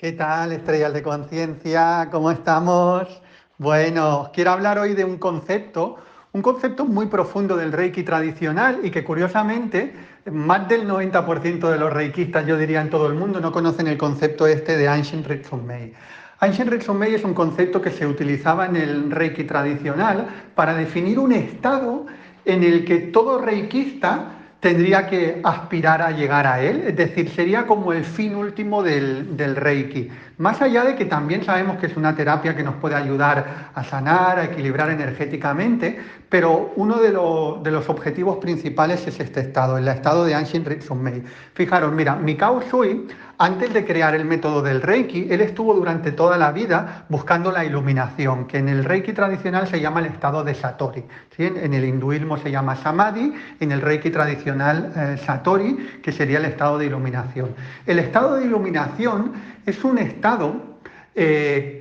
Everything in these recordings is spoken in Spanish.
¿Qué tal, estrellas de conciencia? ¿Cómo estamos? Bueno, os quiero hablar hoy de un concepto muy profundo del Reiki tradicional y que curiosamente más del 90% de los reikistas, yo diría en todo el mundo, no conocen el concepto este de Ancient Ritsumei. Ancient Ritsumei es un concepto que se utilizaba en el Reiki tradicional para definir un estado en el que todo reikista tendría que aspirar a llegar a él, es decir, sería como el fin último del Reiki. Más allá de que también sabemos que es una terapia que nos puede ayudar a sanar, a equilibrar energéticamente, pero uno de los objetivos principales es este estado, el estado de Ancient Ritsumei. Fijaros, mira, Mikao Sui, antes de crear el método del Reiki, él estuvo durante toda la vida buscando la iluminación, que en el Reiki tradicional se llama el estado de Satori. ¿Sí? En el hinduismo se llama Samadhi, en el Reiki tradicional Satori, que sería el estado de iluminación. El estado de iluminación es un estado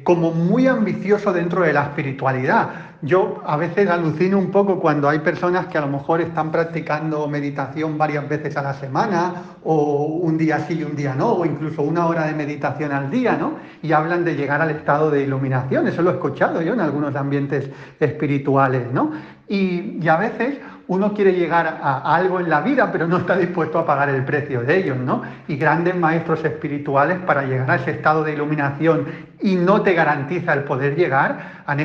como muy ambicioso dentro de la espiritualidad. Yo a veces alucino un poco cuando hay personas que a lo mejor están practicando meditación varias veces a la semana, o un día sí y un día no, o incluso una hora de meditación al día, ¿no? Y hablan de llegar al estado de iluminación. Eso lo he escuchado yo en algunos ambientes espirituales, ¿no? Y a veces uno quiere llegar a algo en la vida, pero no está dispuesto a pagar el precio de ellos, ¿no? Y grandes maestros espirituales, para llegar a ese estado de iluminación y no te garantiza el poder llegar, han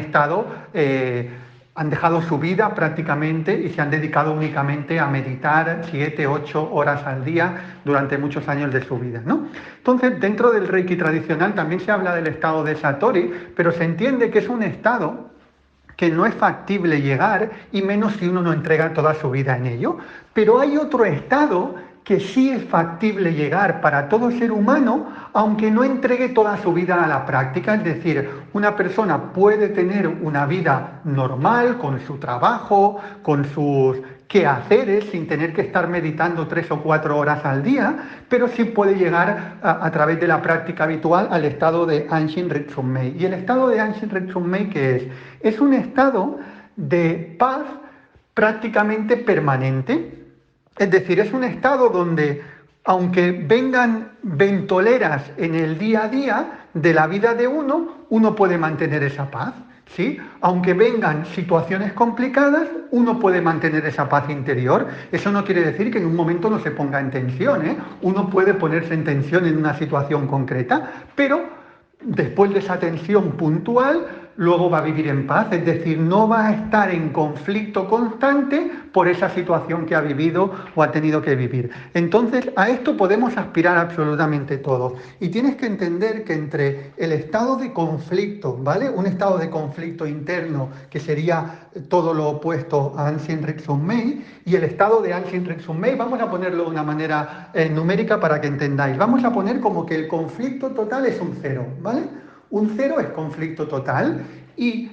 dejado su vida prácticamente y se han dedicado únicamente a meditar 7, 8 horas al día durante muchos años de su vida, ¿no? Entonces, dentro del Reiki tradicional también se habla del estado de Satori, pero se entiende que es un estado que no es factible llegar, y menos si uno no entrega toda su vida en ello. Pero hay otro estado que sí es factible llegar para todo ser humano, aunque no entregue toda su vida a la práctica. Es decir, una persona puede tener una vida normal, con su trabajo, con sus quehaceres, sin tener que estar meditando 3 o 4 horas al día, pero sí puede llegar a través de la práctica habitual al estado de Ancient Ritsumei. ¿Y el estado de Ancient Ritsumei qué es? Es un estado de paz prácticamente permanente. Es decir, es un estado donde, aunque vengan ventoleras en el día a día de la vida de uno puede mantener esa paz. ¿Sí? Aunque vengan situaciones complicadas, uno puede mantener esa paz interior. Eso no quiere decir que en un momento no se ponga en tensión, ¿eh? Uno puede ponerse en tensión en una situación concreta, pero después de esa tensión puntual, luego va a vivir en paz, es decir, no va a estar en conflicto constante por esa situación que ha vivido o ha tenido que vivir. Entonces, a esto podemos aspirar absolutamente todos. Y tienes que entender que entre el estado de conflicto, ¿vale? Un estado de conflicto interno, que sería todo lo opuesto a Ancient Ritsumei, y el estado de Ancient Ritsumei, vamos a ponerlo de una manera numérica para que entendáis. Vamos a poner como que el conflicto total es un 0, ¿vale? Un 0 es conflicto total y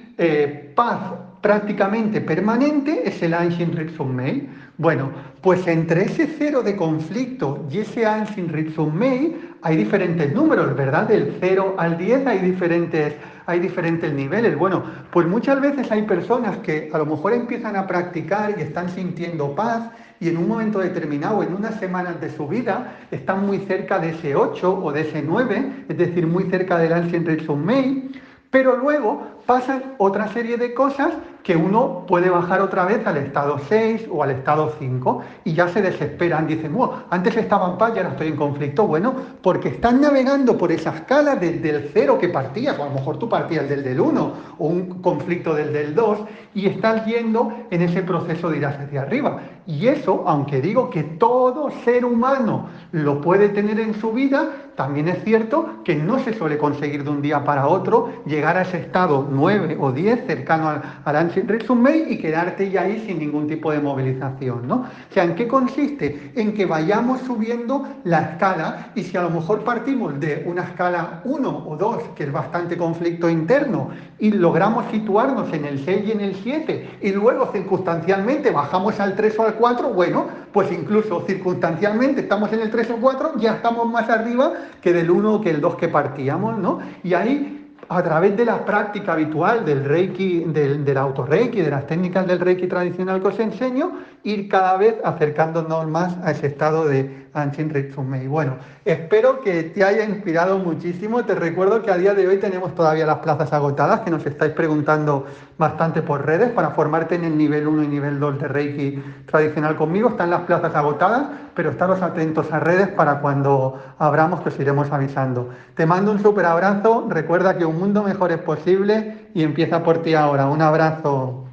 paz prácticamente permanente es el Ancient Ritsumei. Bueno, pues entre ese 0 de conflicto y ese Ancient Ritsumei hay diferentes números, ¿verdad? Del 0 al 10 hay diferentes niveles. Bueno, pues muchas veces hay personas que a lo mejor empiezan a practicar y están sintiendo paz, y en un momento determinado, en unas semanas de su vida, están muy cerca de ese 8 o de ese 9, es decir, muy cerca del Ancient Ritsumei, pero luego pasan otra serie de cosas que uno puede bajar otra vez al estado 6 o al estado 5 y ya se desesperan, dicen, antes estaba en paz y ahora estoy en conflicto. Bueno, porque están navegando por esa escala desde el 0 que partías, o a lo mejor tú partías del 1 o un conflicto del 2, y estás yendo en ese proceso de ir hacia arriba. Y eso, aunque digo que todo ser humano lo puede tener en su vida, también es cierto que no se suele conseguir de un día para otro llegar a ese estado 9 o 10 cercano al Ancient Ritsumei y quedarte ya ahí sin ningún tipo de movilización, ¿no? O sea, ¿en qué consiste? En que vayamos subiendo la escala, y si a lo mejor partimos de una escala 1 o 2, que es bastante conflicto interno, y logramos situarnos en el 6 y en el 7, y luego circunstancialmente bajamos al 3 o al 4, bueno, pues incluso circunstancialmente estamos en el 3 o 4, ya estamos más arriba que del 1 o que el 2 que partíamos, ¿no? Y ahí, a través de la práctica habitual del Reiki, del autorreiki, de las técnicas del Reiki tradicional que os enseño, ir cada vez acercándonos más a ese estado de Anshin Ritsumei. Bueno, espero que te haya inspirado muchísimo. Te recuerdo que a día de hoy tenemos todavía las plazas agotadas, que nos estáis preguntando bastante por redes para formarte en el nivel 1 y nivel 2 de Reiki tradicional conmigo. Están las plazas agotadas, pero estaros atentos a redes para cuando abramos, que os iremos avisando. Te mando un súper abrazo. Recuerda que un mundo mejor es posible y empieza por ti ahora. Un abrazo.